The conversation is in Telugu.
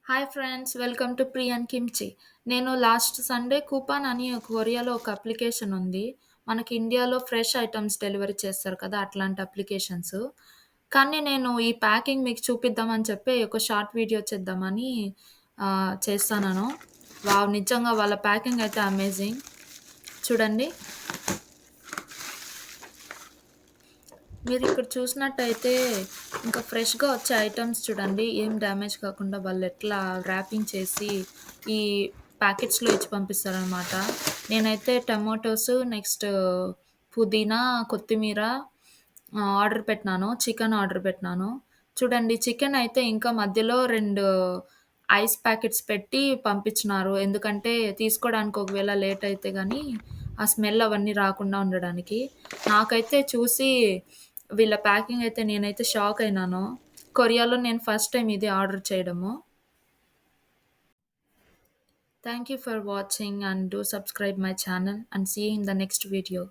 Hi friends, welcome to Priyan kimchi. నేను లాస్ట్ సండే కూపాన్ అని కొరియాలో ఒక అప్లికేషన్ ఉంది. మనకి ఇండియాలో ఫ్రెష్ ఐటెమ్స్ డెలివరీ చేస్తారు కదా! అట్లాంటి అప్లికేషన్స్. కానీ నేను ఈ ప్యాకింగ్ మీకు చూపిద్దామని చెప్పి ఒక షార్ట్ వీడియో చేద్దామని చేస్తున్నాను. వావ్! నిజంగా వాళ్ళ ప్యాకింగ్ అయితే అమేజింగ్. చూడండి. మీరిక్కడ చూసినట్టయితే ఇంకా ఫ్రెష్‌గా వచ్చే ఐటెమ్స్ చూడండి. ఏం డ్యామేజ్ కాకుండా వాళ్ళెట్లా ర్యాపింగ్ చేసి ఈ ప్యాకెట్స్‌లో ఇచ్చి పంపిస్తారనమాట. నేనైతే టమాటోస్, నెక్స్ట్ పుదీనా, కొత్తిమీర ఆర్డర్ పెట్టినాను. చికెన్ ఆర్డర్ పెట్టినాను. చూడండి, చికెన్ అయితే ఇంకా మధ్యలో 2 ఐస్ ప్యాకెట్స్ పెట్టి పంపించినారు. ఎందుకంటే తీసుకోవడానికి ఒకవేళ లేట్ అయితే గాని ఆ స్మెల్ అవన్నీ రాకుండా ఉండడానికి. నాకైతే చూసి వీళ్ళ ప్యాకింగ్ అయితే నేనైతే షాక్ అయినాను. కొరియాలో నేను ఫస్ట్ టైమ్ ఇది ఆర్డర్ చేయడము. Thank you for watching and do subscribe my channel and see you in the next video.